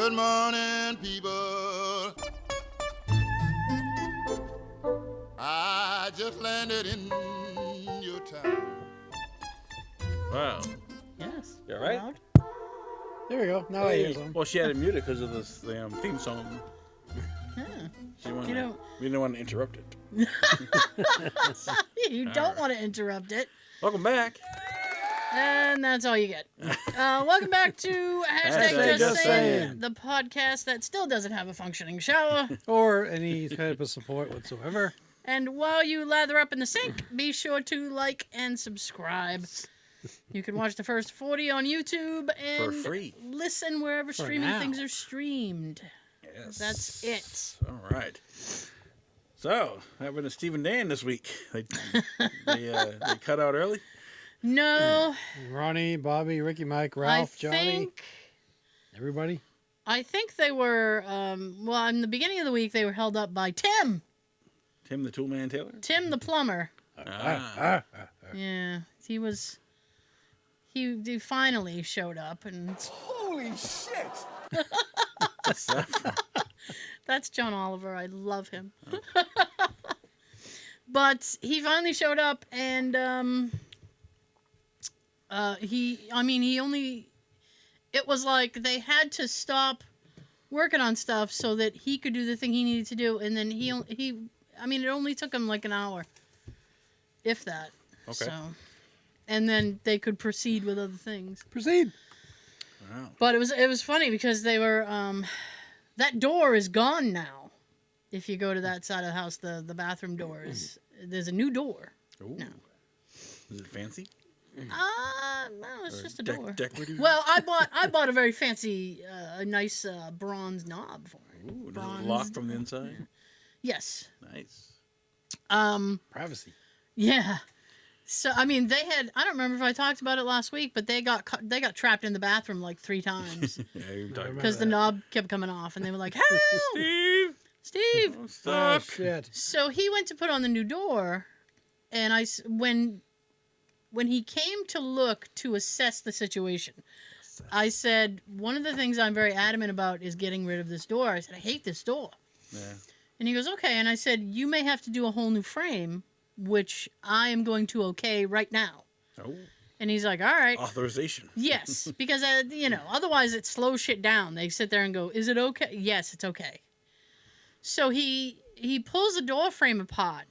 Good morning, people. I just landed in your town. Wow. Yes. You all right? Loud. There we go. Now I hear some. Well, she had it muted because of this theme song. Huh. She wanted You know- we didn't want to interrupt it. You don't want to interrupt it. Welcome back. And that's all you get. Welcome back to Hashtag Just Sayin, Sayin. the podcast that still doesn't have a functioning shower. Or any type of support whatsoever. And while you lather up in the sink, be sure to like and subscribe. You can watch the first 40 on YouTube and For free. listen wherever For streaming now. things are streamed. Yes. That's it. All right. So, happened to Steve and Dan this week. They cut out early. No, Ronnie, Bobby, Ricky, Mike, Ralph, I Johnny, think everybody. they were, well, in the beginning of the week, they were held up by Tim. Tim the Toolman Taylor. Tim the plumber. Ah. Yeah, he finally showed up, and Holy shit! What's that from? that's John Oliver. I love him. But he finally showed up, and it was like they had to stop working on stuff so that he could do the thing he needed to do, and then it only took him like an hour, if that. Okay. So, and then they could proceed with other things. Proceed. Wow. But it was funny because they were that door is gone now. If you go to that side of the house, the bathroom door there's a new door. Ooh. No. Is it fancy? No, it's Or just a door. Decorative? Well, I bought a very fancy, a nice bronze knob for it. Ooh, does it bronze- lock from the inside? Yes. Nice. Privacy. Yeah. So they had. I don't remember if I talked about it last week, but they got trapped in the bathroom like 3 times Yeah, you're talking because the that. knob kept coming off, and they were like, "Help, Steve!" Oh, Oh, stop. shit. So he went to put on the new door, and when he came to look to assess the situation, I said, one of the things I'm very adamant about is getting rid of this door. I said, I hate this door. Yeah. And he goes, okay. And I said, you may have to do a whole new frame, which I am going to okay right now. Oh, And he's like, all right. authorization. Yes, because, otherwise it slows shit down. They sit there and go, is it okay? Yes, it's okay. So he pulls the door frame apart,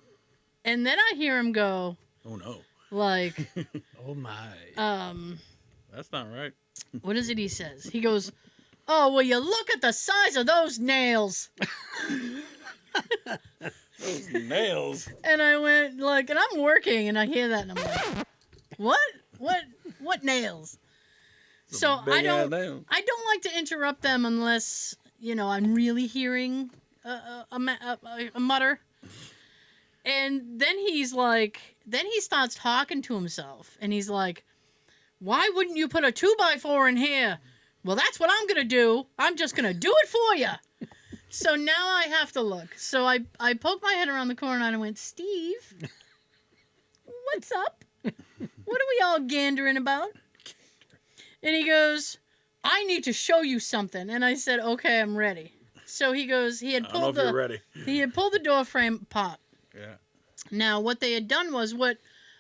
and then I hear him go, Oh, no. like, Oh, my. That's not right. what is it he says? He goes, oh, well, you look at the size of those nails. Those nails. And I went, like, and I'm working, and I hear that, and I'm like, what nails? So I Big ass don't nail. like to interrupt them unless, I'm really hearing a mutter. And then he starts talking to himself, and he's like, why wouldn't you put a 2x4 in here? Well, that's what I'm going to do. I'm just going to do it for you. So now I have to look. So I poked my head around the corner and I went, Steve, what's up? What are we all gandering about? And he goes, I need to show you something. And I said, okay, I'm ready. So he goes, he had I don't know pulled if you're ready. he had pulled the door frame apart. Yeah. Now, what they had done was what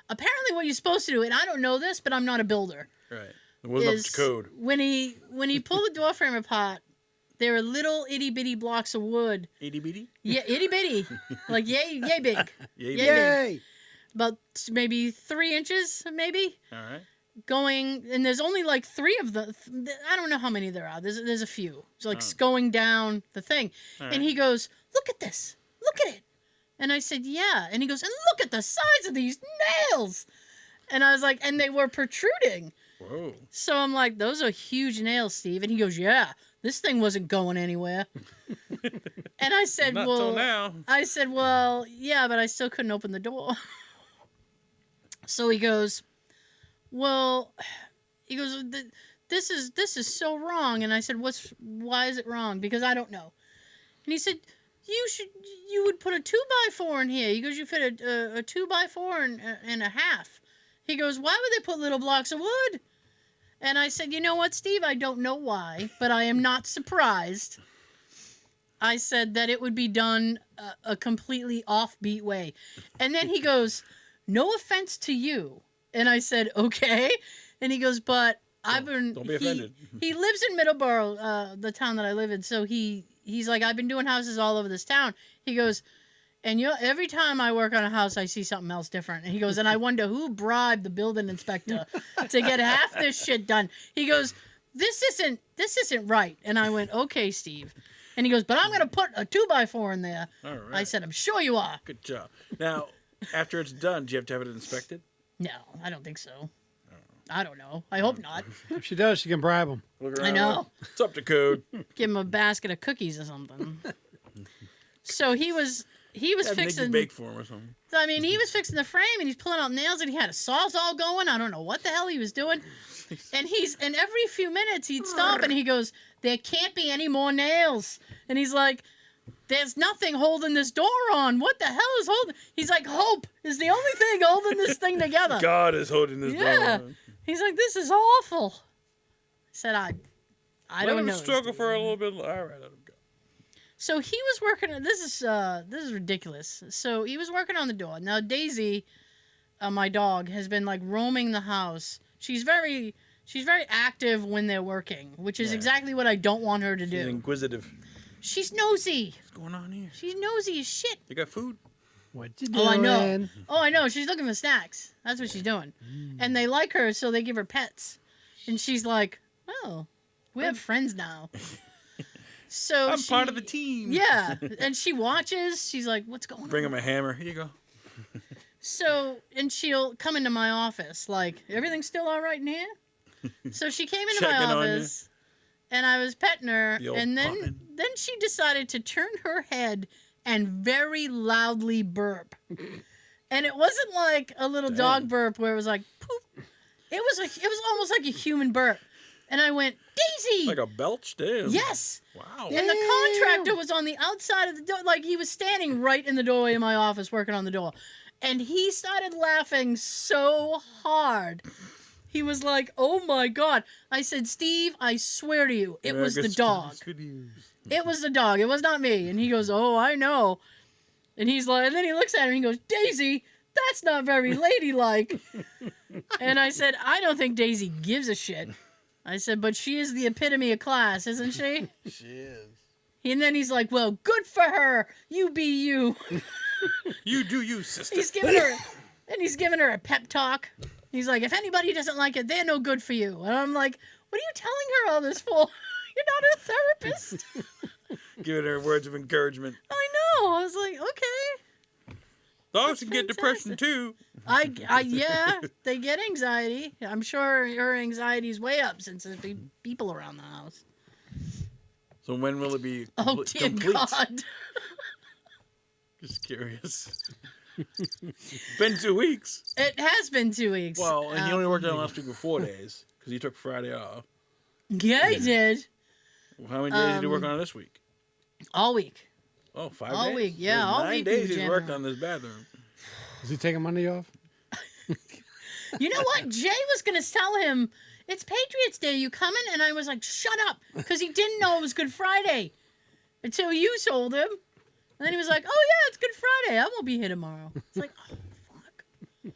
you're supposed to do, and I don't know this, but I'm not a builder. Right. It wasn't up is to code. when he pulled the door frame apart, there were little itty bitty blocks of wood. Itty bitty? Yeah, itty bitty, like yay big, Yay. Yeah. Yay! about maybe 3 inches, maybe All right. going. And there's only like 3 of the. I don't know how many there are. There's a few. It's like Oh. going down the thing, All and right. he goes, "Look at this! Look at it!" And I said, "Yeah." And he goes, "And look at the size of these nails!" And I was like, "And they were protruding." Whoa. So I'm like, "Those are huge nails, Steve." And he goes, "Yeah, this thing wasn't going anywhere." And I said, Not till "Well," now. I said, "Well, yeah, but I still couldn't open the door." So he goes, "Well," he goes, "This is so wrong." And I said, "Why is it wrong?" Because I don't know. And he said, you would put a 2x4 in here. He goes, "You fit a 2x4 and a half." He goes, "Why would they put little blocks of wood?" And I said, you know what, Steve? I don't know why, but I am not surprised. I said that it would be done a completely offbeat way. And then he goes, no offense to you. And I said, okay. And he goes, but I've been... Don't be offended. He lives in Middleborough, the town that I live in. So he's like, I've been doing houses all over this town. He goes, and every time I work on a house, I see something else different. And he goes, and I wonder who bribed the building inspector to get half this shit done. He goes, this isn't right. And I went, okay, Steve. And he goes, but I'm going to put a 2x4 in there. All right. I said, I'm sure you are. Good job. Now, after it's done, do you have to have it inspected? No, I don't think so. I don't know. I hope not. If she does, she can bribe him. Look I around. know. It's up to code. Give him a basket of cookies or something. So he was Have fixing... Nikki bake for him or something. I mean, he was fixing the frame and he's pulling out nails and he had a sawzall going. I don't know what the hell he was doing. And every few minutes he'd stop and he goes, there can't be any more nails. And he's like, there's nothing holding this door on. What the hell is holding? He's like, hope is the only thing holding this thing together. God is holding this Yeah. door. He's like, this is awful. I said, I Let don't him know. struggle for a little bit. All right, let him go. So he was working. This is ridiculous. So he was working on the door. Now Daisy, my dog, has been like roaming the house. She's very active when they're working, which is Yeah. exactly what I don't want her to She's do. inquisitive. She's nosy. What's going on here? She's nosy as shit. You got food? What you doing? Oh, I know. Oh, I know. She's looking for snacks. That's what she's doing. And they like her, so they give her pets. And she's like, oh, we have friends now. So I'm part of the team. Yeah. And she watches. She's like, what's going on? Bring him a hammer. Here you go. So, and she'll come into my office like, everything's still all right in here? So she came into my Checking on you. office, and I was petting her, The old and puppet. then she decided to turn her head and very loudly burp. And it wasn't like a little dog burp where it was like, poop. It was almost like a human burp. And I went, Daisy! Like a belch? Damn. Yes! Wow. And the contractor was on the outside of the door. Like, he was standing right in the doorway of my office working on the door. And he started laughing so hard. He was like, oh, my God. I said, Steve, I swear to you, it was the dog. It was the dog. It was not me. And he goes, oh, I know. And he's like, and then he looks at her and he goes, Daisy, that's not very ladylike. And I said, I don't think Daisy gives a shit. I said, but she is the epitome of class, isn't she? She is. And then he's like, well, good for her. You be you. You do you, sister. He's giving her a pep talk. He's like, if anybody doesn't like it, they're no good for you. And I'm like, what are you telling her all this for? You're not a therapist. Giving her words of encouragement. I know. I was like, okay. Dogs can get depression too. Yeah, they get anxiety. I'm sure her anxiety's way up since there's people around the house. So when will it be Oh, dear complete? God. Just curious. Been 2 weeks. It has been 2 weeks. Well, and you only worked on last week with 4 days because you took Friday off. Yeah, I did. Well, how many days did you work on this week? All week. Oh, 5 All days? week, yeah, There's all 9 week days we he's jammed worked out. on this bathroom. Is he taking Monday off? You know what? Jay was going to tell him, it's Patriots Day. You coming? And I was like, shut up. Because he didn't know it was Good Friday until you told him. And then he was like, oh, yeah, it's Good Friday. I won't be here tomorrow. It's like, oh, fuck.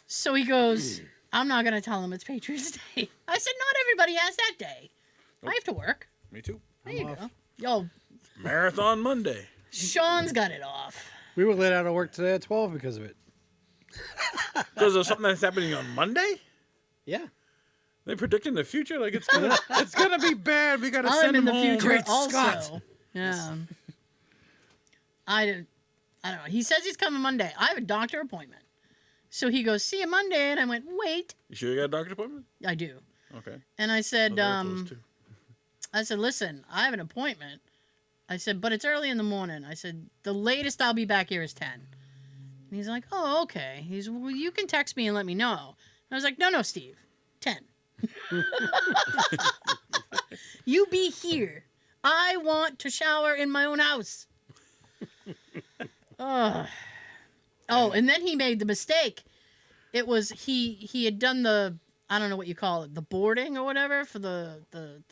So he goes, I'm not going to tell him it's Patriots Day. I said, not everybody has that day. I have to work. Me too. There you go. Yo, Marathon Monday. Sean's got it off. We were let out of work today at 12 because of it. Because of something that's happening on Monday? Yeah. They predicting the future like it's gonna be bad. We gotta I'm send in him the home. future Great also. Scott. Yeah. I don't know. He says he's coming Monday. I have a doctor appointment. So he goes, see you Monday. And I went, wait. You sure you got a doctor's appointment? I do. Okay. And I said, Oh, very close, too. I said, listen, I have an appointment. I said, but it's early in the morning. I said, the latest I'll be back here is 10. And he's like, oh, okay. He's, well, you can text me and let me know. And I was like, no, Steve. 10. You be here. I want to shower in my own house. Oh, and then he made the mistake. It was, he had done the I don't know what you call it, the boarding or whatever for the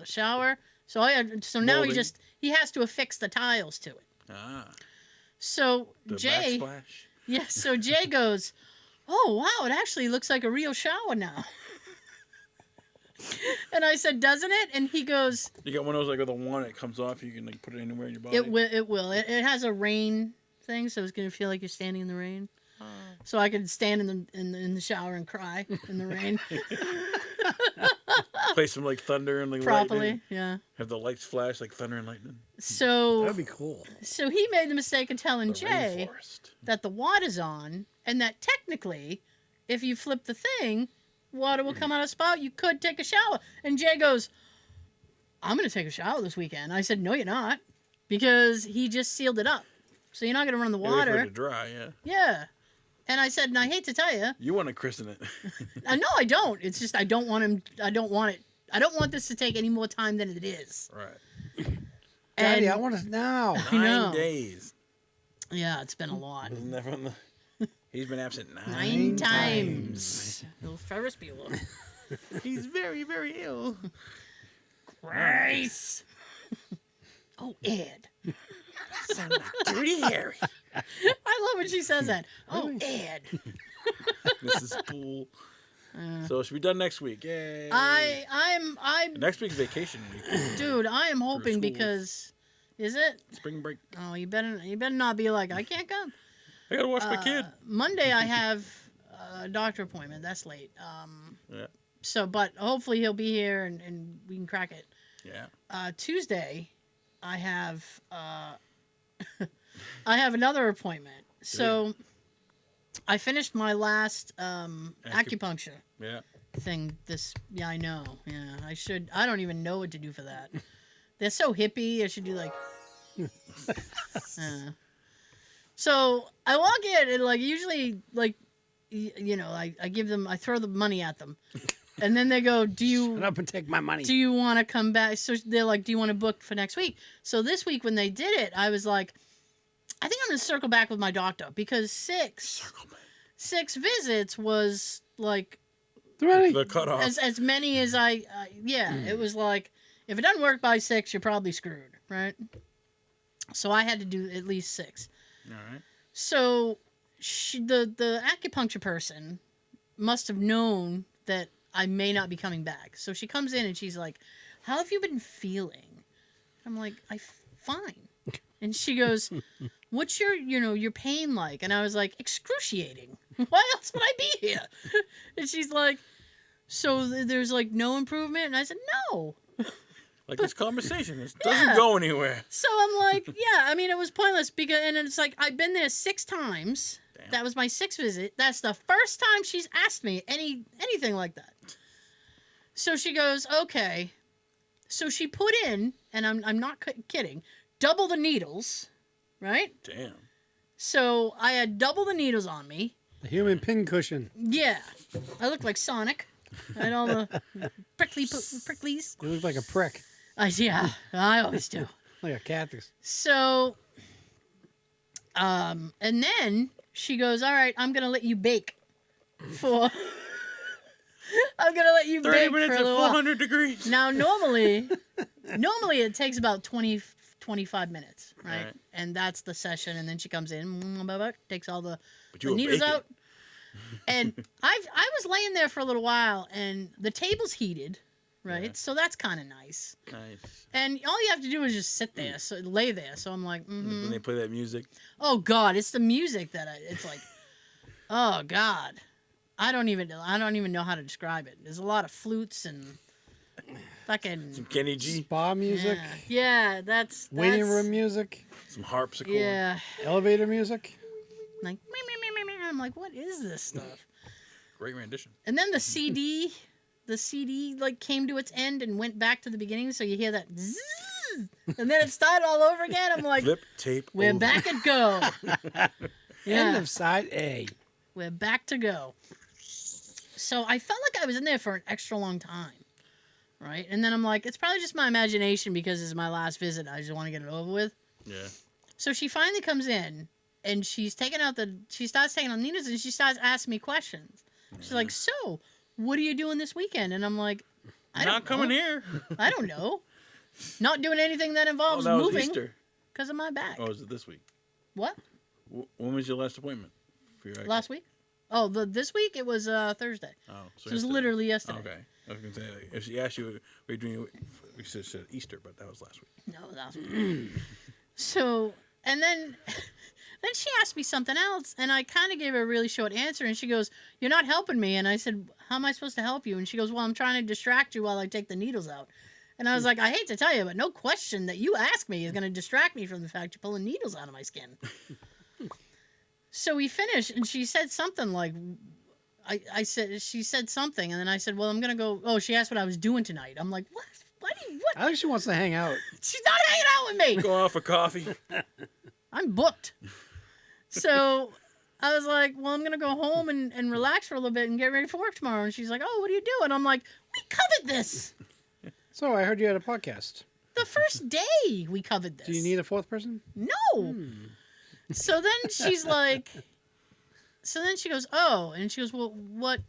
shower. So now Molding. he has to affix the tiles to it. Ah, So the Jay, backsplash. yeah. So Jay goes, "Oh wow, it actually looks like a real shower now." And I said, "Doesn't it?" And he goes, You got one of those like with a wand that comes off. You can like put it anywhere in your body. "It will. It will. It has a rain thing, so it's gonna feel like you're standing in the rain." So I could stand in the shower and cry in the rain Play some like thunder and like properly. lightning. Yeah. Have the lights flash like thunder and lightning. So That'd be cool. So he made the mistake of telling The Jay rainforest. that the water's on, and that technically, if you flip the thing, water will come out of the spout. You could take a shower. And Jay goes, "I'm going to take a shower this weekend." I said, "No, you're not," because he just sealed it up. So you're not going to run the Yeah, wait for it water. to dry, yeah. Yeah. And I said, and I hate to tell you, You want to christen it. no, I don't. It's just I don't want him. I don't want it. I don't want this to take any more time than it is. Right. Daddy, And- I want it now. I know. 9 days. Yeah, it's been a lot. Isn't that from the... He's been absent 9 times. Little Ferris Bueller. He's very, very ill. Grace. Oh, Ed. Sound like Dirty Harry. I love when she says that. Oh, Really? Ed. Mrs. Poole. So it should be done next week. Yay. I'm, Next week's vacation week. dude, I am hoping schools. because, is it? Spring break. Oh, you better not be like, I can't come. I gotta watch my kid. Monday I have a doctor appointment. That's late. Yeah. So, but hopefully he'll be here and we can crack it. Yeah. Tuesday, I have I have another appointment. So I finished my last acupuncture Yeah. thing yeah, I know. Yeah, I don't even know what to do for that. They're so hippie. I should do like So I walk in and like usually like I throw the money at them. And then they go, Shut up and take my money. do you want to come back? So they're like, do you want to book for next week? So this week when they did it, I was like, I think I'm going to circle back with my doctor because six visits was like Ready? The cutoff. as many as it was like, if it doesn't work by 6, you're probably screwed, right? So I had to do at least 6. All right. So the acupuncture person must have known that I may not be coming back. So she comes in and she's like, "How have you been feeling?" I'm like, "Fine." And she goes, "What's your pain like?" And I was like, "Excruciating. Why else would I be here?" And she's like, "So there's like no improvement?" And I said, "No." Like this conversation. It doesn't go anywhere. So I'm like, yeah, I mean, it was pointless and it's like, I've been there 6 times. Damn. That was my 6th visit. That's the first time she's asked me anything like that. So she goes, okay. So she put in, and I'm not kidding, double the needles, right? Damn. So I had double the needles on me. The human pincushion. Yeah. I looked like Sonic. I had all the pricklies. You look like a prick. Yeah, I always do. Like a cactus. So, and then she goes, "All right, I'm gonna let you bake for. I'm gonna let you 30 bake minutes for a at little while." 400 degrees. Now, normally it takes about 25 minutes, right? Right. And that's the session. And then she comes in, takes all the But you the were needles baking. out. And I was laying there for a little while, and the table's heated, right? Yeah. So that's kind of nice. Nice. And all you have to do is just sit there, so lay there. So I'm like, When they play that music. oh God, it's the music it's like, oh God, I don't even know how to describe it. There's a lot of flutes and fucking Some Kenny G. Spa music. Yeah, that's Waiting room music. Some harpsichord. Yeah, Elevator music. like I'm like, what is this stuff? Great rendition. And then the CD like came to its end and went back to the beginning, so you hear that zzz, and then it started all over again. I'm like, Flip tape. we're over. back at go. End of side A. We're back to go. So I felt like I was in there for an extra long time, right? And then I'm like, it's probably just my imagination because it's my last visit. I just want to get it over with. Yeah. So she finally comes in, and she starts taking out the needles, and she starts asking me questions. She's like, "So, what are you doing this weekend? And I'm like, Not coming here. I don't know. Not doing anything that involves that was moving Easter. because of my back. Oh, is it this week? What? When was your last appointment? For your Last week? Oh, this week it was Thursday. Oh, So it was literally yesterday. Okay. I was going to say, if she asked you, were you doing, we said Easter, but that was last week. No, last week. So, and then she asked me something else, and I kind of gave her a really short answer, and she goes, "You're not helping me." And I said, "How am I supposed to help you?" And she goes, "Well, I'm trying to distract you while I take the needles out." And I was like, "I hate to tell you, but no question that you ask me is going to distract me from the fact you're pulling needles out of my skin." So we finished, and she said something like, she said something, and then I said, "Well, I'm going to go." Oh, she asked what I was doing tonight. I'm like, "What? What? I think she wants to hang out. She's not hanging out with me. Go out for coffee. I'm booked." So I was like, "Well, I'm going to go home and relax for a little bit and get ready for work tomorrow." And she's like, "Oh, what are you doing?" I'm like, "We covered this. So I heard you had a podcast. The first day we covered this." Do you need a fourth person? No. So then she's like, so then she goes, "Oh," and she goes, "Well, what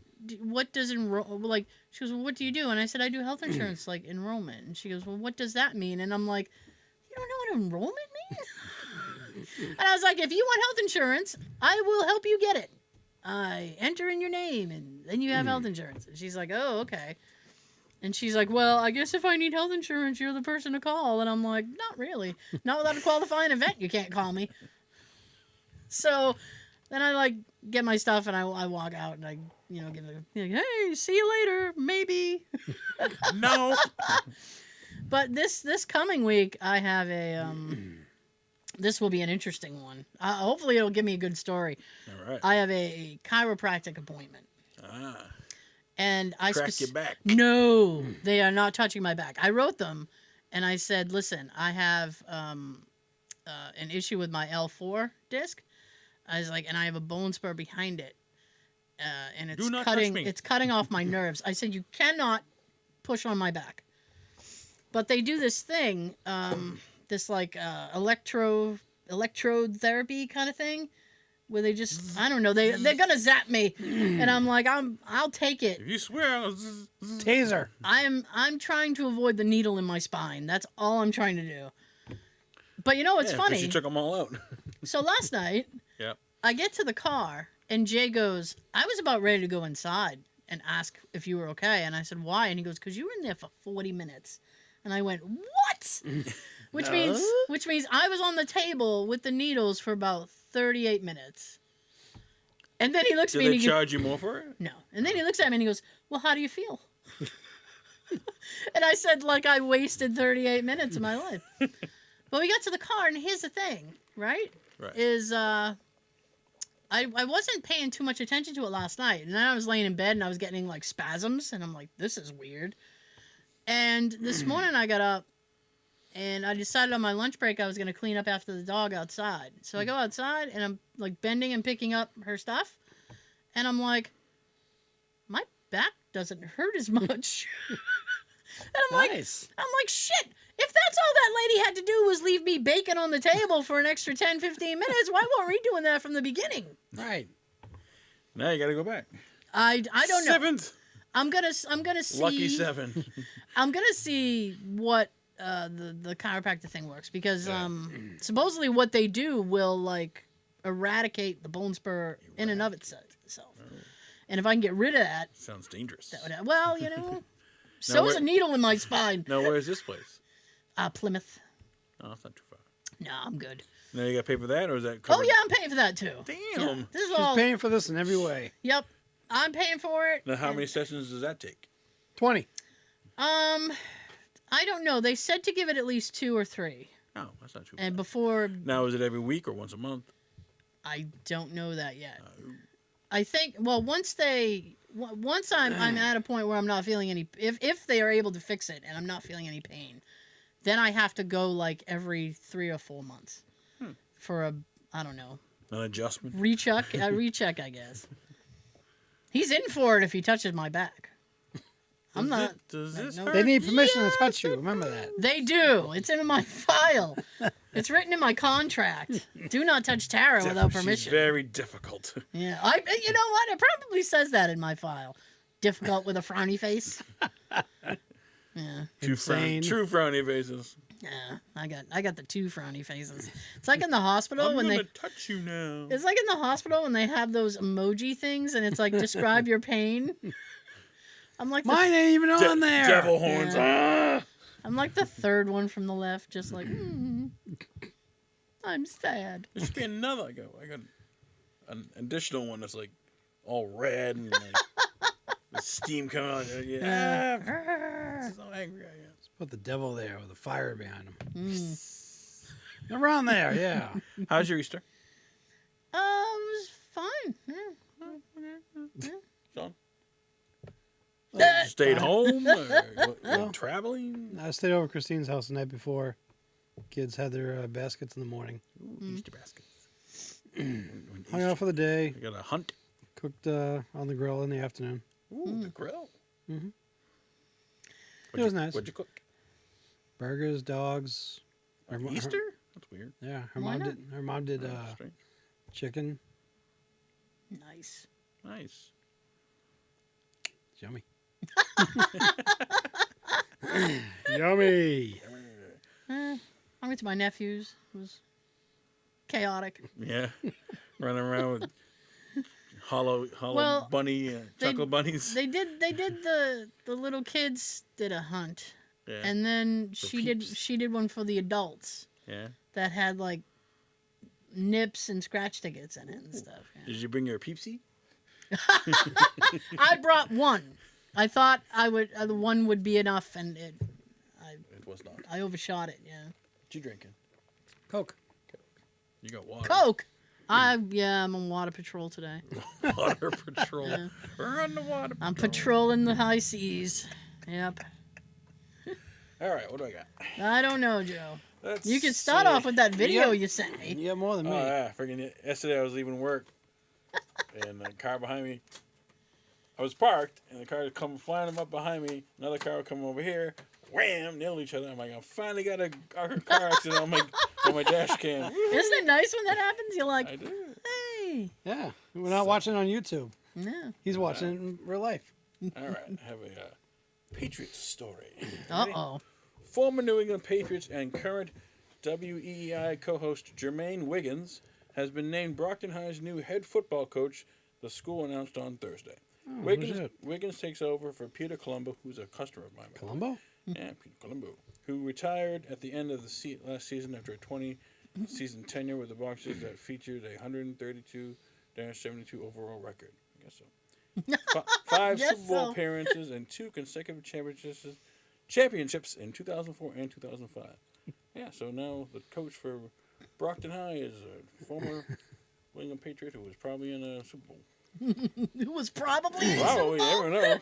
does like?" She goes, "Well, what do you do?" And I said, "I do health insurance, like enrollment." And she goes, "Well, what does that mean?" And I'm like, "You don't know what enrollment means?" And I was like, "If you want health insurance, I will help you get it. I enter in your name, and then you have health insurance." And she's like, "Oh, okay." And she's like, "Well, I guess if I need health insurance, you're the person to call." And I'm like, "Not really. Not without a qualifying event. You can't call me." So then I like get my stuff and I walk out and I give it hey, see you later, maybe. No. But this coming week I have a this will be an interesting one. Hopefully it'll give me a good story. All right. I have a chiropractic appointment. And I Crack your back. No, they are not touching my back. I wrote them and I said, "Listen, I have an issue with my L4 disc." I was like, "And I have a bone spur behind it, and it's cutting off my nerves." I said, "You cannot push on my back." But they do this thing, this like electrode therapy kind of thing, where they just I don't know they're gonna zap me, and I'm like I'll take it. If you swear, I'll taser. I'm trying to avoid the needle in my spine. That's all I'm trying to do. But it's funny. You took them all out. So last night, Yep. I get to the car, and Jay goes, "I was about ready to go inside and ask if you were okay." And I said, "Why?" And he goes, "Because you were in there for 40 minutes. And I went, "What?" Which means I was on the table with the needles for about 38 minutes. And then he looks at me Did and they charge you more for it? No. And then he looks at me and he goes, "Well, how do you feel?" And I said, like I wasted 38 minutes of my life. But we got to the car, and here's the thing, right? Right. Is I wasn't paying too much attention to it last night, and then I was laying in bed and I was getting like spasms, and I'm like, "This is weird." And this morning I got up, and I decided on my lunch break I was going to clean up after the dog outside. So I go outside, and I'm like bending and picking up her stuff, and I'm like, my back doesn't hurt as much. And I'm like, shit, if that's all that lady had to do was leave me bacon on the table for an extra 10, 15 minutes, why weren't we doing that from the beginning? Right. Now you got to go back. I don't know. 7th. I'm gonna see. Lucky 7. I'm gonna see what the chiropractic thing works, because supposedly what they do will like eradicate the bone spur in and of itself. And if I can get rid of that, sounds dangerous. That would, so is a needle in my spine. Now, where's this place? Plymouth. Oh, that's not too far. No, I'm good. Now you got to pay for that, or is that covered? Oh yeah, I'm paying for that too. Damn. Yeah, this is She's all paying for this in every way. Yep, I'm paying for it. Now, how many sessions does that take? 20. I don't know. They said to give it at least 2 or 3. Oh, that's not too bad. And before. Now, is it every week or once a month? I don't know that yet. I think. Well, once I'm at a point where I'm not feeling any. If they are able to fix it and I'm not feeling any pain, then I have to go like every 3 or 4 months for a I don't know. An adjustment. Recheck, I guess. He's in for it if he touches my back. I'm not. Does this no, hurt? They need permission to touch you. Remember that. They do. It's in my file. It's written in my contract. Do not touch Tara without permission. She's very difficult. Yeah, you know what? It probably says that in my file. difficult with a frowny face. Yeah. True frowny faces. Yeah, I got the 2 frowny faces. It's like in the hospital when they touch you now. It's like in the hospital when they have those emoji things and it's like describe your pain. I'm like Mine ain't even on there. Devil horns. Yeah. I'm like the 3rd one from the left, just like I'm sad. There should be another. I got an additional one that's like all red and like the steam coming out. Yeah. So angry I am. Let's put the devil there with the fire behind him. Around there, yeah. How's your Easter? It was fine. Yeah. Sean? Stayed home? Or traveling? I stayed over at Christine's house the night before. Kids had their baskets in the morning. Ooh, Easter baskets. Hung out for the day. You got a hunt? Cooked on the grill in the afternoon. Ooh, the grill. Mm-hmm. It was nice. What'd you cook? Burgers, dogs. Easter? That's weird. Yeah, Why not? Her mom did Strange. chicken. Nice. Nice. It's yummy. Yummy. I went to my nephew's. It was chaotic. Yeah. Running around with hollow Well, bunny, chocolate bunnies. They did the little kids did a hunt. Yeah. And then For she peeps. did one for the adults Yeah. that had like nips and scratch tickets in it and stuff. Yeah. Did you bring your peepsy? I brought one. I thought the one would be enough, and It was not. I overshot it. Yeah. What you drinking? Coke. You got water. Coke. I'm on water patrol today. Water patrol. Yeah. Run the water patrol. I'm patrolling the high seas. Yep. All right, what do I got? I don't know, Joe. Let's You can start see. off with that video Yep. you sent me. You got more than me. Oh, yeah. Freaking yesterday I was leaving work, and the car behind me, I was parked, and the car was coming flying up behind me. Another car would come over here, wham, nailed each other. I'm like, I finally got a car accident on my dash cam. Isn't it nice when that happens? You're like, I did. hey. Yeah, we're not watching on YouTube. Yeah. He's watching it in real life. All right, I have a Patriots story. Uh-oh. Former New England Patriots and current WEEI co-host Jermaine Wiggins has been named Brockton High's new head football coach, the school announced on Thursday. Oh, who's that? Wiggins takes over for Peter Colombo, who's a customer of mine. by the way. Columbo? Yeah, Peter Colombo, who retired at the end of the last season after a 20-season tenure with the Boxers that featured a 132-72 overall record. I guess so. 5 Guess Super Bowl so. appearances and 2 consecutive championships in 2004 and 2005. Yeah, so now the coach for Brockton High is a former New England Patriot who was probably in a Super Bowl. It was probably. Probably, you never know.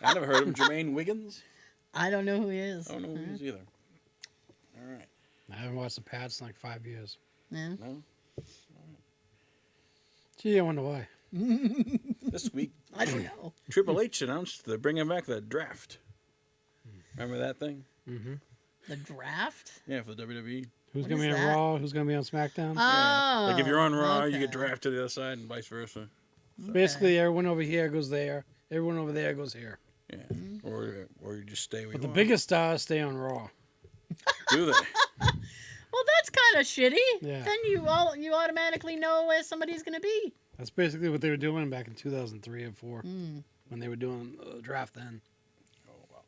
I never heard of him. Jermaine Wiggins? I don't know who he is. I don't know who he is either. All right. I haven't watched the Pats in like 5 years. Yeah. No? Gee, I wonder why. This week, I don't know. Triple H announced they're bringing back the draft. Remember that thing? Mm-hmm. The draft? Yeah, for the WWE. Who's What going to is be on that? Raw? Who's going to be on SmackDown? Oh. Like if you're on Raw, you okay. get drafted to the other side and vice versa. Basically, everyone over here goes there. Everyone over there goes here. Yeah. Or you just stay where But you the are. biggest stars stay on Raw. Do they? Well, that's kind of shitty. Yeah. Then you automatically know where somebody's going to be. That's basically what they were doing back in 2003 and 4 Mm. when they were doing the draft then. Oh, wow.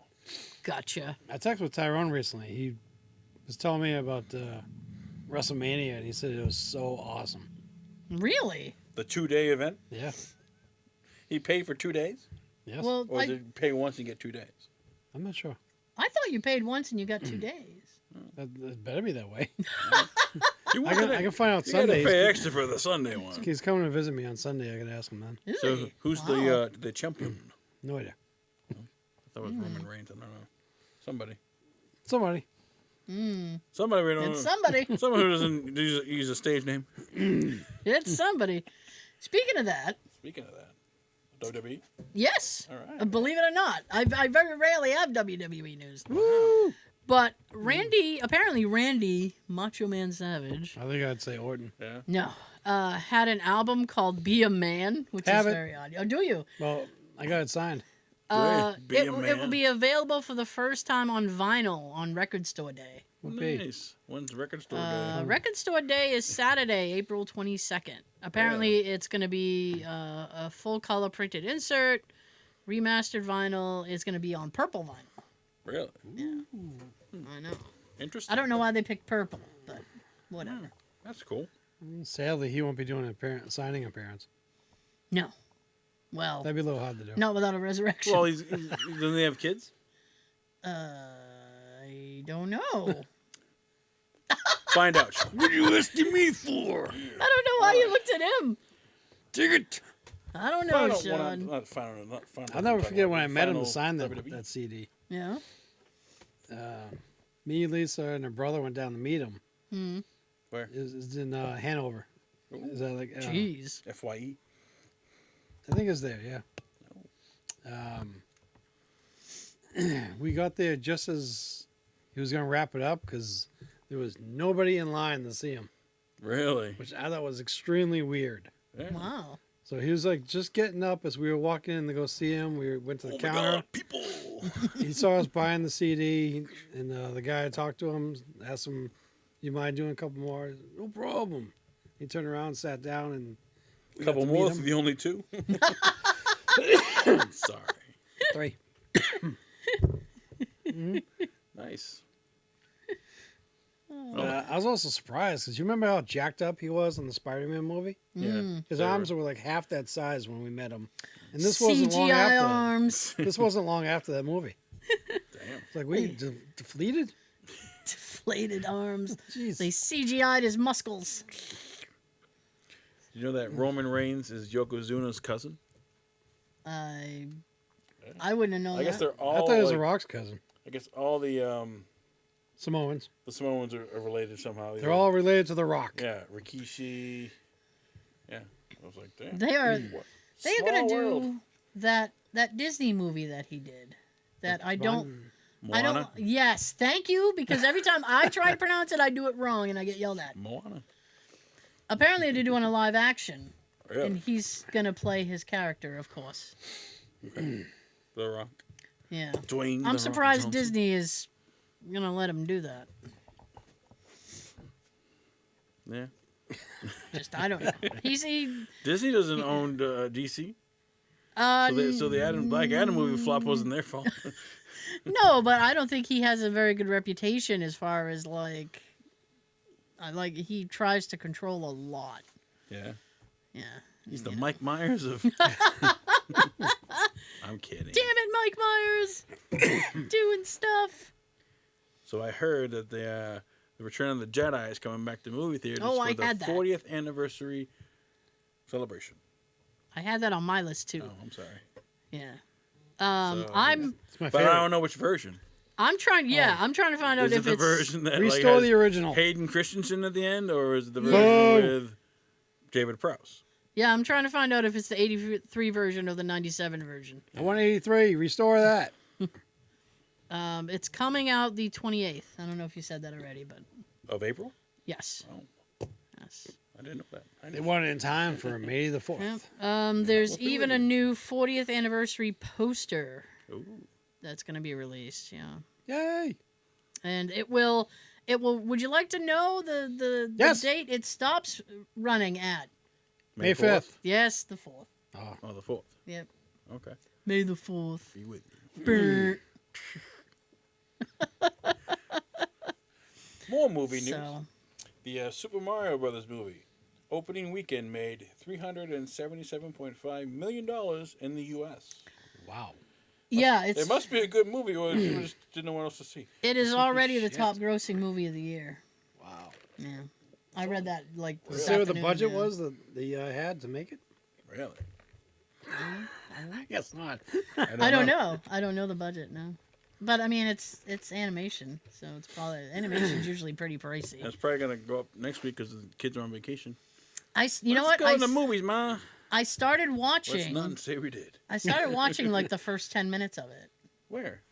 Gotcha. I texted with Tyrone recently. He was telling me about WrestleMania, and he said it was so awesome. Really? The 2-day event? Yeah. He paid for 2 days? Yes. Well, Or did you pay once and get 2 days? I'm not sure. I thought you paid once and you got 2 days. That better be that way. You I can find out You gotta Sunday. pay extra for the Sunday one. He's coming to visit me on Sunday. I got to ask him then. Is So he? who's Wow. the champion? No idea. I thought it was Roman Reigns. I don't know. Somebody. Somebody we don't It's know. somebody. Someone who doesn't use a stage name. It's somebody. Speaking of that, Speaking of that, WWE. yes. All right. Believe it or not, I very rarely have WWE news. Woo! But apparently Randy, Macho Man Savage, I think I'd say Orton. Yeah. had an album called Be a Man, which Have is it. very odd. Oh, do you? Well, I got it signed. Be it a will man. be available for the first time on vinyl on Record Store Day. What page? Nice. When's record store day? Record Store Day is Saturday, April 22nd. Apparently, it's going to be a full color printed insert. Remastered vinyl is going to be on purple vinyl. Really? Yeah, I know. Interesting. I don't know why they picked purple, but whatever. Hmm, that's cool. Sadly, he won't be doing a signing appearance. No. Well, That'd be a little hard to do. not without a resurrection. Well, doesn't he have kids? I don't know. Find out. Sean. What are you asking me for? I don't know why you looked at him. Ticket. I don't know, Find out Sean. not find out. I'll never forget when I met him to Final sign WWE. that CD. Yeah. Me, Lisa, and her brother went down to meet him. Hmm. Where? It's in Hanover. Is that like? Jeez. FYE. I think it's there. Yeah. We got there just as he was gonna wrap it up because there was nobody in line to see him, Really? which I thought was extremely weird. Yeah. Wow. So he was like just getting up as we were walking in to go see him. We went to the counter. God, people. He saw us buying the CD, and the guy talked to him, asked him, "You mind doing a couple more?" He said, "No problem." He turned around, sat down, and we got Couple to more meet for him. the only two. Sorry. 3. Nice. I was also surprised because you remember how jacked up he was in the Spider-Man movie. Yeah. His Sure. arms were like half that size when we met him, and this wasn't long CGI after. arms. This wasn't long after that movie. Damn. It's like we deflated. Deflated arms. Jeez. They CGI'd his muscles. You know that Roman Reigns is Yokozuna's cousin? I wouldn't have known I guess that. they're all. I thought it was like, a Rock's cousin. I guess all the Samoans. Samoans are related somehow. They're all related to the Rock. Yeah, Rikishi. Yeah, I was like, damn. They are. What? They are gonna Small world. do that Disney movie that he did. That I don't. I Moana? don't. Yes, thank you. Because every time I try to pronounce it, I do it wrong and I get yelled at. Moana. Apparently, they're doing a live action, Really? and he's gonna play his character, of course. The Rock. Yeah. Dwayne. I'm The Rock surprised Johnson. Disney is gonna let him do that. Yeah. Just I don't know. He Disney doesn't own DC. So the Black Adam movie flop wasn't their fault. no, but I don't think he has a very good reputation as far as like he tries to control a lot. Yeah. Yeah. He's the Mike Myers of. I'm kidding. Damn it, Mike Myers, doing stuff. So I heard that the Return of the Jedi is coming back to movie theaters Oh, for I the had that. 40th anniversary celebration. I had that on my list too. Oh, I'm sorry. Yeah. So- I'm It's my But I favorite. don't know which version. trying. Yeah, I'm trying to find out Is it if the it's. version that Restore like, the has original. Hayden Christensen at the end, or is it the Yeah. version Boo. with David Prowse? Yeah, I'm trying to find out if it's the 83 version or the 97 version. 183. Restore that. It's coming out the 28th. I don't know if you said that already, but Of April? yes. Oh, Yes. I didn't know that. I They didn't. want it in time for May the 4th. Yep. There's Well, even a really? new 40th anniversary poster Ooh. that's going to be released. Yeah. Yay. And it will. Would you like to know the Yes. date it stops running at? May 4th? 5th. Yes, the 4th. Oh. Oh, the 4th. Yep. Okay. May the 4th. Be with you. Brr. More movie news. So, The Super Mario Brothers movie opening weekend made $377.5 million in the U.S. Wow. yeah, It must be a good movie, or you just didn't know what else to see. it is already the Shit. top grossing movie of the year. Wow. Yeah. I read that like Does this it say what the afternoon, budget yeah. was that they had to make it? Really? I guess not. I don't know. I don't know the budget, no. But I mean, it's animation, so it's probably animation's usually pretty pricey. It's probably gonna go up next week because the kids are on vacation. You know what? Let's go to the movies, ma. I started Let's watching. not say we did. I started watching like the first 10 minutes of it. Where?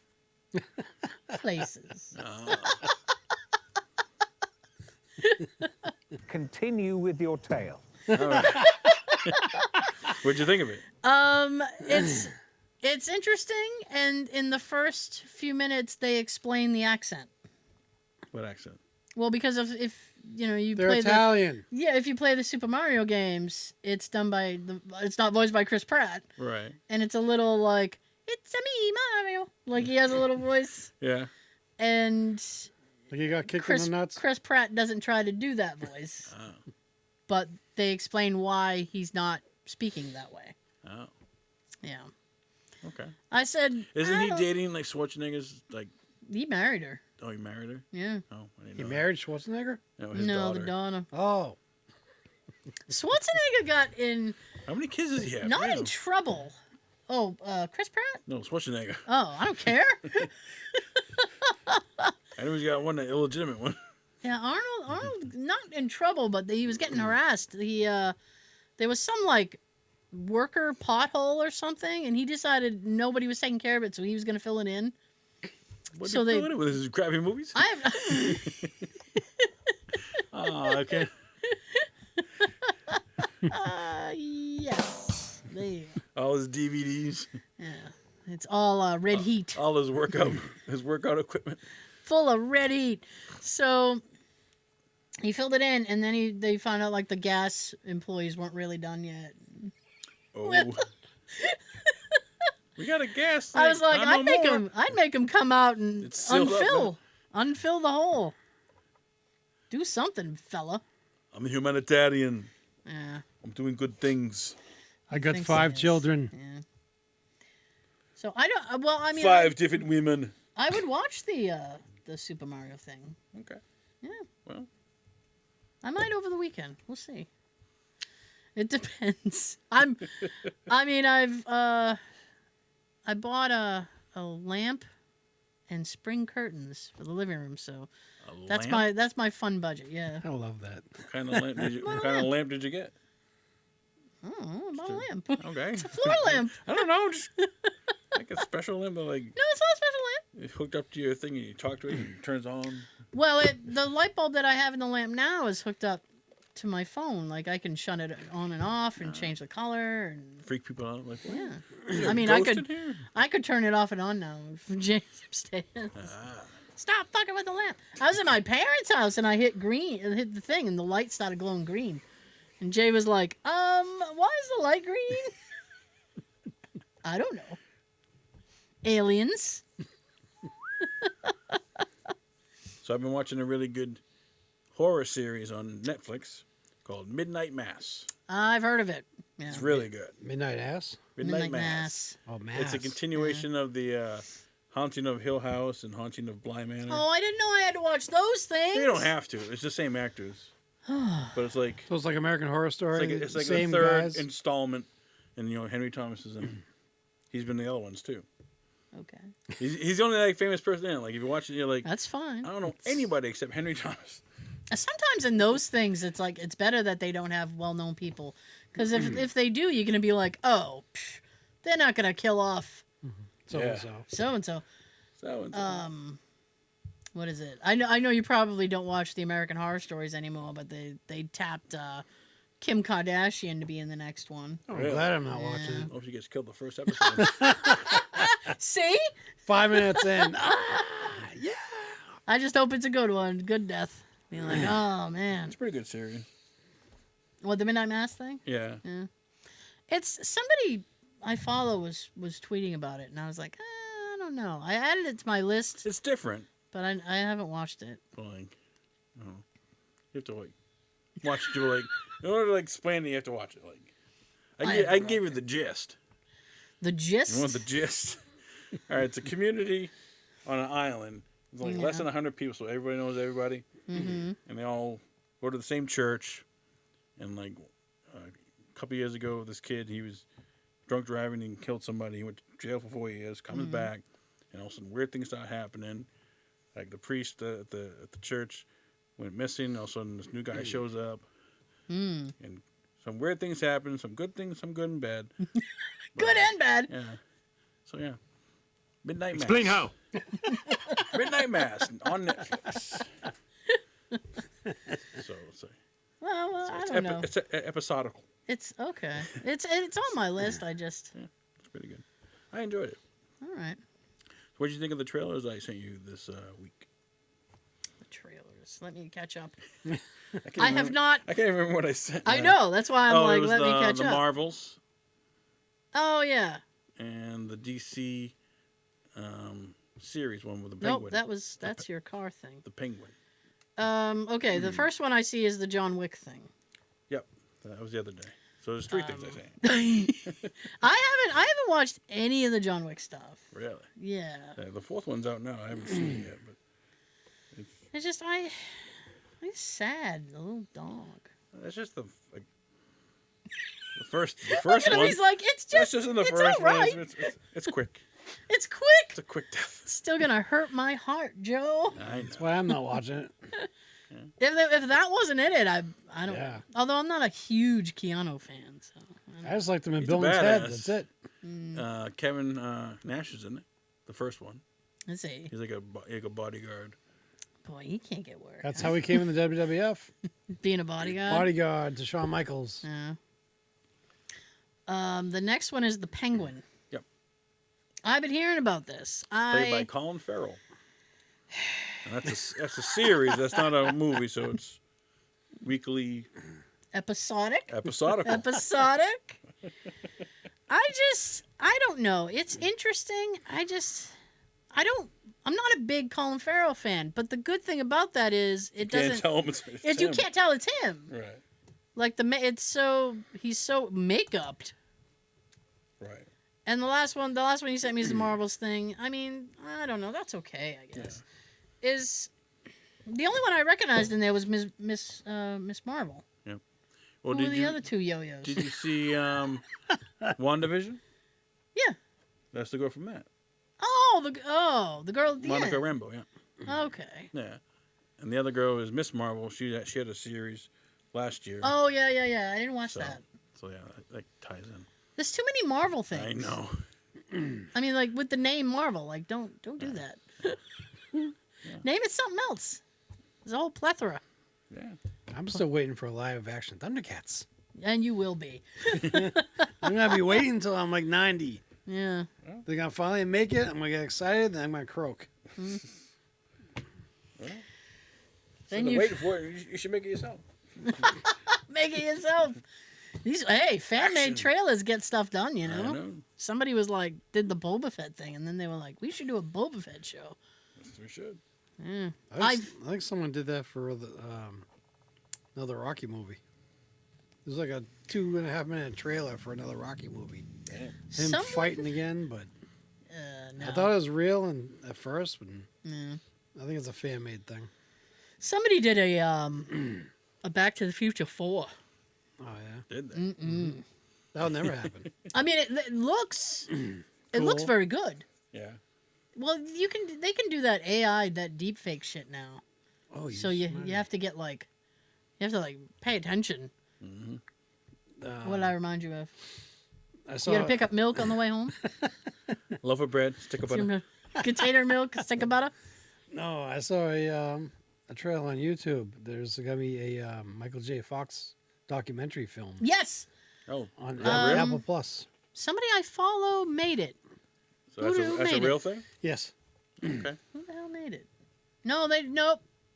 Places. Continue with your tale. All right. What'd you think of it? It's It's interesting, and in the first few minutes, they explain the accent. What accent? Well, because if you They're play Italian. if you play the Super Mario games, it's not voiced by Chris Pratt, Right. and it's a little like it's a me Mario, like he has a little voice, Yeah. and Like he got kicked Chris in the nuts. Chris Pratt doesn't try to do that voice, Oh. but they explain why he's not speaking that way. Oh. Yeah, Okay. I said, Isn't I he don't- dating like Schwarzenegger's like? He married her. Oh, he married her. Yeah. Oh, I didn't He know. married Schwarzenegger? No, his No, daughter. the Donna. Oh. Schwarzenegger got in How many kids does he have? not Damn. in trouble. Oh, Chris Pratt? No, Schwarzenegger. Oh, I don't care. I know he's got one, an illegitimate one. Yeah, Arnold, not in trouble, but he was getting harassed. There was some like worker pothole or something, and he decided nobody was taking care of it, so he was going to fill it in. What So they they- fill it with his crappy movies? Oh, okay. Yes. There you go. All his DVDs, Yeah. It's all red heat. all his workout equipment. Full of red heat. So he filled it in, and then they found out like the gas employees weren't really done yet. Oh. We got a gas I was leak. like, Not no more. I'd make him come out and It's sealed up unfill the hole. Do something, fella. I'm a humanitarian. Yeah, I'm doing good things. I got Thinks 5 it is. children. yeah. So I don't. Well, I mean, 5 different women. I would watch the Super Mario thing. Okay. Yeah. Well, I might over the weekend. We'll see. It depends. I bought a lamp and spring curtains for the living room, so a that's lamp? my fun budget. Yeah. I love that. What kind of lamp did you, what kind of lamp did you get? Oh, I bought a lamp. Okay. It's a floor lamp. I don't know. Just like a special lamp that like No, it's not a special lamp. it's hooked up to your thing and you talk to it and it turns on. Well, the light bulb that I have in the lamp now is hooked up to my phone. Like I can shut it on and off and change the color. And Freak people out. Like, what? yeah, Is there I a mean, ghost in here? I could turn it off and on now from James upstairs. Ah. Stop fucking with the lamp. I was in my parents' house and I hit green and hit the thing and the light started glowing green. And Jay was like, why is the light green? I don't know. Aliens. So I've been watching a really good horror series on Netflix called Midnight Mass. I've heard of it. Yeah. It's really good. Midnight Ass? Midnight Mass. Oh, Mass. It's a continuation of the Haunting of Hill House and Haunting of Bly Manor. Oh, I didn't know I had to watch those things. You don't have to. It's the same actors. But it's like So it's like American Horror Story. it's like same the third guys. installment, and Henry Thomas is in it. He's been in the other ones too. Okay. He's the only like famous person in it. Like if you watch it, you're like, That's fine. I don't know anybody except Henry Thomas. Sometimes in those things, it's like it's better that they don't have well-known people, because if they do, you're gonna be like, oh, they're not gonna kill off So Yeah. and so. so and so. So What is it? I know you probably don't watch the American Horror Stories anymore, but they tapped Kim Kardashian to be in the next one. Oh, I'm Really? glad I'm not Yeah. watching it. hope she gets killed the first episode. See? 5 minutes in. Yeah. I just hope it's a good one, good death. Be like, oh man, It's a pretty good series. what, the Midnight Mass thing? Yeah. It's somebody I follow was tweeting about it, and I was like, I don't know. I added it to my list, It's different. but I haven't watched it. But like, you have to like watch it. Like in order to like explain it, you have to watch it. Like I gave you the gist. The gist. You want the gist? All right, it's a community on an island. It's like less Yeah. than 100 people, so everybody knows everybody, Mm-hmm. and they all go to the same church. And like a couple years ago, this kid, he was drunk driving and killed somebody. He went to jail for 4 years. Comes back, and all of a sudden weird things start happening. Like the priest at the church went missing. All of a sudden, this new guy shows up, and some weird things happen. Some good things, some good and bad. Good and bad. Yeah. So yeah, Midnight Mass. Explain how. Midnight Mass on Netflix. so Well, I it's don't know. it's episodical. It's okay. It's on my list. I just It's pretty good. I enjoyed it. All right. What did you think of the trailers I sent you this week? The trailers. Let me catch up. I I have not. I can't even remember what I sent. I know. That's why I'm it like, was let me catch the up. Marvels Oh yeah. and the DC series one with the Nope. penguin. That's your car thing. The penguin. Okay. The first one I see is the John Wick thing. Yep, that was the other day. So there's three things I say. I haven't watched any of the John Wick stuff. Really? Yeah. The fourth one's out now. I haven't seen it yet, but It's just I'm sad. The little dog. that's just the first Look one. at him, he's like, it's That's just just in the it's first all one. right. It's quick. It's quick. It's a quick death. It's still gonna hurt my heart, Joe. I know. That's why I'm not watching it. If that wasn't in it, I don't. Yeah. Although I'm not a huge Keanu fan, so. I just liked him in He's a Bill and Ted. badass. That's it. Kevin Nash is in it. The first one. Let's see. He's like a bodyguard. Boy, he can't get work. That's how he came in the WWF. Being a bodyguard. Bodyguard to Shawn Michaels. Yeah. The next one is the Penguin. Yep. I've been hearing about this. Played by Colin Farrell. And that's a series. That's not a movie, so it's weekly Episodic. episodical. Episodic. I don't know. It's interesting. I'm not a big Colin Farrell fan, but the good thing about that is it Can't doesn't. tell him it's You him. can't tell it's him. Right. Like he's so make-upped. Right. And the last one you sent me is the Marvels thing. I mean, I don't know. That's okay, I guess. Is the only one I recognized in there was Miss Marvel. Yeah. Well, Who were the other two yo-yos? Did you see WandaVision? Yeah. That's the girl from that. The girl at the Monica end. Rambeau, yeah. Okay. Yeah. And the other girl is Miss Marvel. She had a series last year. Oh yeah. I didn't watch that. So yeah, that ties in. There's too many Marvel things. I know. I mean, like with the name Marvel, like don't do that. Name it something else. There's a whole plethora, Yeah. I'm still waiting for a live action Thundercats. and you will be. I'm gonna be waiting until I'm like 90. Yeah. They're gonna finally make it. I'm gonna get excited, then I'm gonna croak. Then So you waiting for it. You should make it yourself. make it yourself. Fan made trailers get stuff done. You know? I know. Somebody was like, did the Boba Fett thing, and then they were like, we should do a Boba Fett show. Yes, we should. Yeah. I think someone did that for another Rocky movie. There's like a 2.5 minute trailer for another Rocky movie. Damn. Him Someone- fighting again, but No. I thought it was real at first, but Yeah. I think it's a fan made thing. Somebody did a Back to the Future 4. Oh yeah, Did they? Mm-mm. that'll never happen. I mean, it looks it looks Cool. very good. Yeah. Well, they can do that AI, that deep fake shit now. Oh, So you have to get pay attention. What did I remind you of? I saw You got to pick up milk on the way home. Loaf of bread, stick of butter. Container milk, stick of butter. No, I saw a trailer on YouTube. There's gonna be a Michael J. Fox documentary film Yes, Oh, on is that real? Apple Plus. somebody I follow made it. So that's who a made real thing? Yes. Okay. Who the hell made it? No,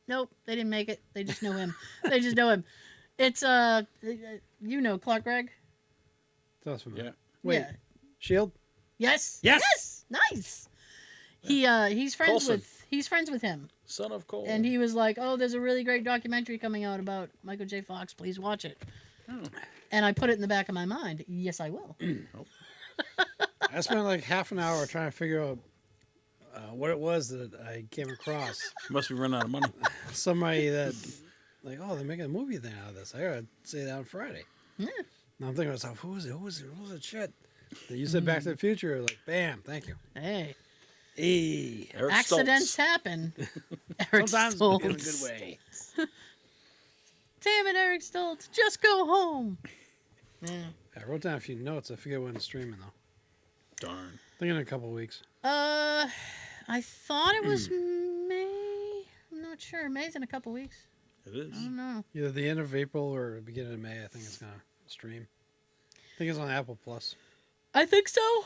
nope, they didn't make it. They just know him. They just know him. It's Clark Gregg. That's familiar. Yeah. Wait, Yeah. Shield? Yes. Yes! Yes. Nice. He's friends Coulson. with him, Son of Cole. and he was like, "Oh, there's a really great documentary coming out about Michael J. Fox. Please watch it." Oh. And I put it in the back of my mind. Yes, I will. I spent like half an hour trying to figure out what it was that I came across. Must be running out of money. Somebody that, like, oh, they're making a movie thing out of this. I gotta say that on Friday. Yeah. And I'm thinking to myself, who was it? Shit. Then you said Back to the Future, like, bam, thank you. Hey, Hey. Eric accidents Stoltz. happen. Eric Sometimes Stoltz. in a good way. Damn it, Eric Stoltz. Just go home. Yeah. I wrote down a few notes. I forget when it's streaming, though. Darn. I think in a couple of weeks. I thought it was May. I'm not sure. May's in a couple weeks. It is. I don't know. Either the end of April or beginning of May, I think it's going to stream. I think it's on Apple Plus. I think so.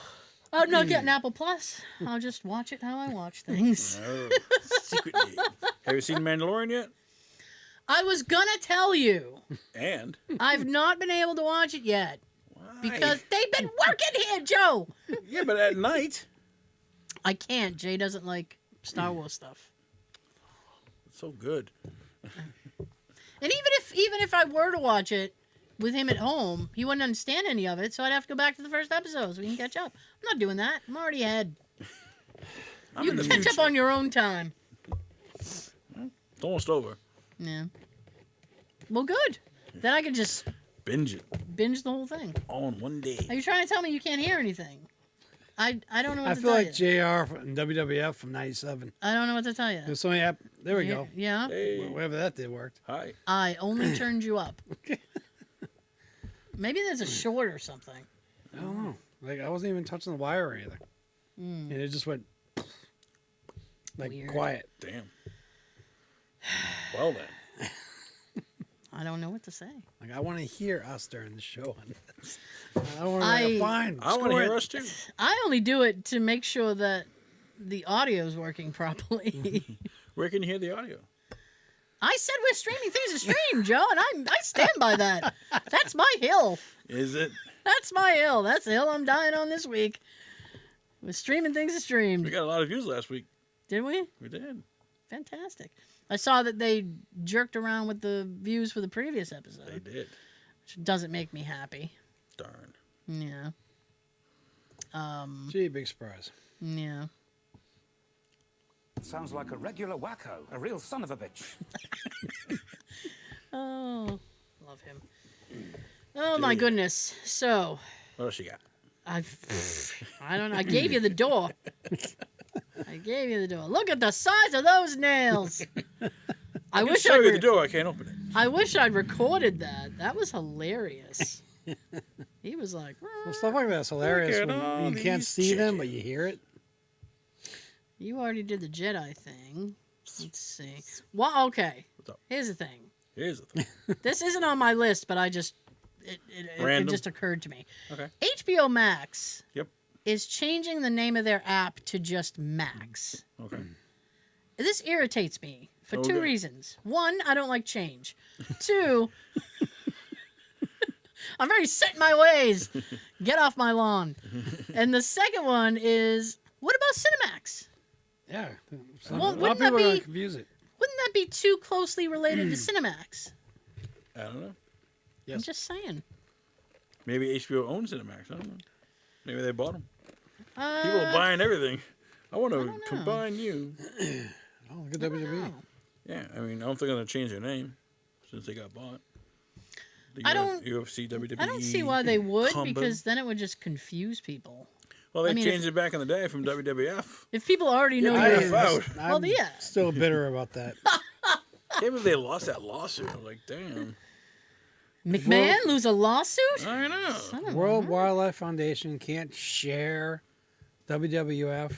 I'm not getting Apple Plus. I'll just watch it how I watch things. Oh, secretly. Have you seen Mandalorian yet? I was gonna tell you. And? I've not been able to watch it yet. Why? Because they've been working here, Joe. Yeah, but at night. I can't. Jay doesn't like Star Wars stuff. It's so good. And even if I were to watch it with him at home, he wouldn't understand any of it, so I'd have to go back to the first episode so we can catch up. I'm not doing that. I'm already ahead. You can catch up on your own time. It's almost over. Yeah. Well, good. Then I can just Binge it. binge the whole thing. All in one day. Are you trying to tell me you can't hear anything? I don't know what I to feel tell like you. JR from WWF from '97. I don't know what to tell you. There's so many There we go. Yeah. Hey. Whatever that did worked. Hi. I only turned you up. Maybe there's a short or something. I don't know. Like I wasn't even touching the wire or anything, and it just went like Weird. quiet. Damn. Well then. I don't know what to say. Like I want to hear us during the show. I don't want I- to fine. I want to score hear it. us too. I only do it to make sure that the audio's working properly. Where can you hear the audio? I said we're streaming things to stream, Joe, and I stand by that. That's my hill. Is it? That's my hill. That's the hill I'm dying on this week. We're streaming things to We stream. got a lot of views last week. Did we? We did. Fantastic. I saw that they jerked around with the views for the previous They episode, did. which doesn't make me happy. Darn. Yeah. Gee, big surprise. Yeah. Sounds like a regular wacko, a real son of a bitch. Oh, love him. Oh my goodness. So, What else you got? I don't know. I gave you the door. I gave you the door. Look at the size of those nails. I wish Show you the I'd door. I can't open it. I wish I'd recorded that. That was hilarious. He was like, Well, stuff like that's hilarious Look at all when you can't these see them, but you hear it. "You already did the Jedi thing." Let's see. Well, okay. What's up? Here's the thing. Here's the thing. This isn't on my list, but it Random. just occurred to me. Okay. HBO Max Yep. is changing the name of their app to just Max. Okay. This irritates me for two Okay. reasons. One, I don't like change. Two, I'm very set in my ways. Get off my lawn. And the second one is, what about Cinemax? Yeah. Well, a lot of wouldn't that people are gonna be- confuse it. Wouldn't that be too closely related to Cinemax? I don't know. I'm Yes. just saying. Maybe HBO owns Cinemax. I don't know. Maybe they bought them. Uh, People are buying everything. I want to don't know. combine you. Oh, look at WWE. oh. Yeah, I mean, I don't think they're going to change their name since they got bought. The I don't- UFC, WWE. I don't see why they would, combo. because then it would just confuse people. Well, they I mean, changed it back in the day from WWF. If people already know Yeah, you're... I- I'm Well, yeah. still bitter about that. Can't believe they lost that lawsuit. I'm like, damn. McMahon lose a lawsuit? I know. Son of a- World Wildlife Foundation can't share WWF.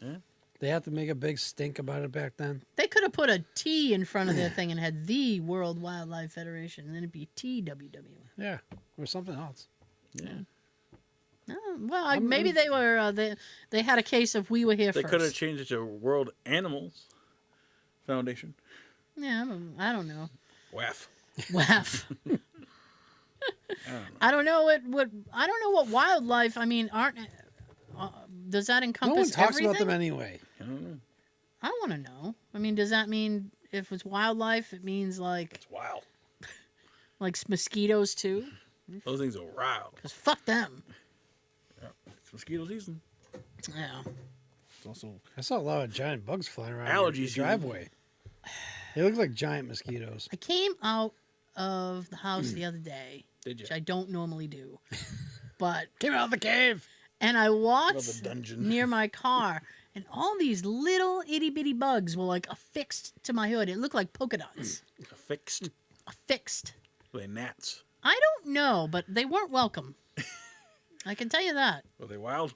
Yeah. They have to make a big stink about it back then. They could have put a T in front of their thing and had the World Wildlife Federation, and then it'd be TWW. Yeah, or something else. Yeah. Oh, well, maybe they were. They had a case of we were here They first. could have changed it to World Animals Foundation. Yeah, I don't know. WAF. WAF. I don't know what I don't know what wildlife. I mean, aren't does that No encompass one talks everything? about them anyway. I don't know. I want to know. I mean, does that mean if it's wildlife, it means like It's wild. mosquitoes too? Those things are wild. Because fuck them. It's mosquito season. Yeah. It's also I saw a lot of giant bugs flying around Allergy your season. driveway. They look like giant mosquitoes. I came out of the house the other day, did you? which I don't normally do, but Came out of the cave. and I Love walked the dungeon. near my car, and all these little itty bitty bugs were like affixed to my hood. It looked like polka dots. Fixed. Affixed. Were they gnats? I don't know, but they weren't welcome. I can tell you that. Were they wild?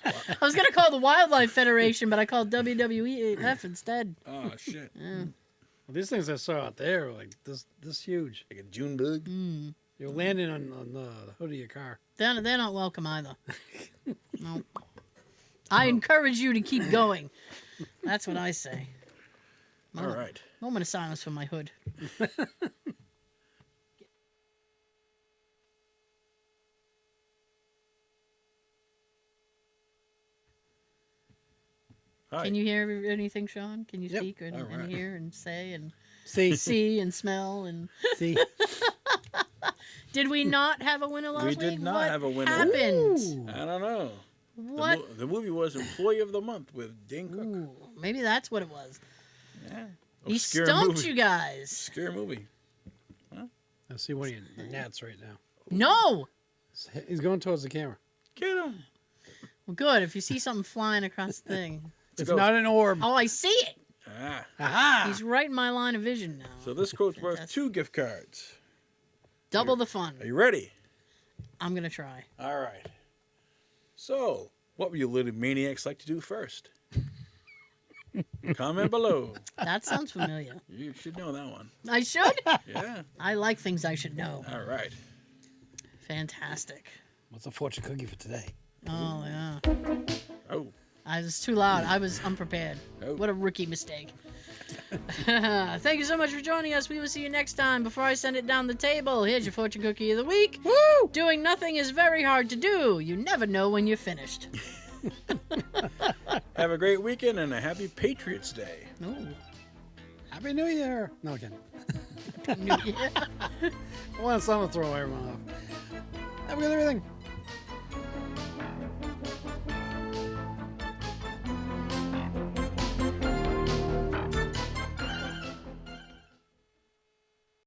I was gonna call the Wildlife Federation, but I called WWF instead. Oh shit. Yeah. Well, these things I saw out there were like this huge. Like a June bug. You're landing on the hood of your car. They're not welcome either. No. I encourage you to keep going. That's what I say. All right. Moment of silence for my hood. Hi. Can you hear anything, Sean? Can you Yep. speak and, All right. and hear and say and See, see and smell and? see. Did we not have a winner last week? We did not What have a winner. happened? Ooh. I don't know. What? The movie was Employee of the Month with Dane Cook. Ooh, maybe that's what it was. Yeah. He Obscure stumped movie. you guys. Obscure movie. I see one of your gnats right now. No. He's going towards the camera. Get him. Well, good. If you see something flying across the thing. It's go. not an orb. Oh, I see it. Ah. Aha! He's right in my line of vision now. So this quote's worth Fantastic. 2 gift cards. Double the fun. Are you ready? I'm gonna try. All right. So, what would you little maniacs like to do first? Comment below. That sounds familiar. You should know that one. I should. Yeah. I like things I should know. All right. Fantastic. What's a fortune cookie for today? Oh yeah. Oh. I was too loud. I was unprepared. Oh. What a rookie mistake. Thank you so much for joining us. We will see you next time. Before I send it down the table, here's your fortune cookie of the week. Woo! Doing nothing is very hard to do. You never know when you're finished. Have a great weekend and a happy Patriots Day. Ooh. Happy New Year! No, again. New Year. I want someone to throw everyone off. Have a good everything.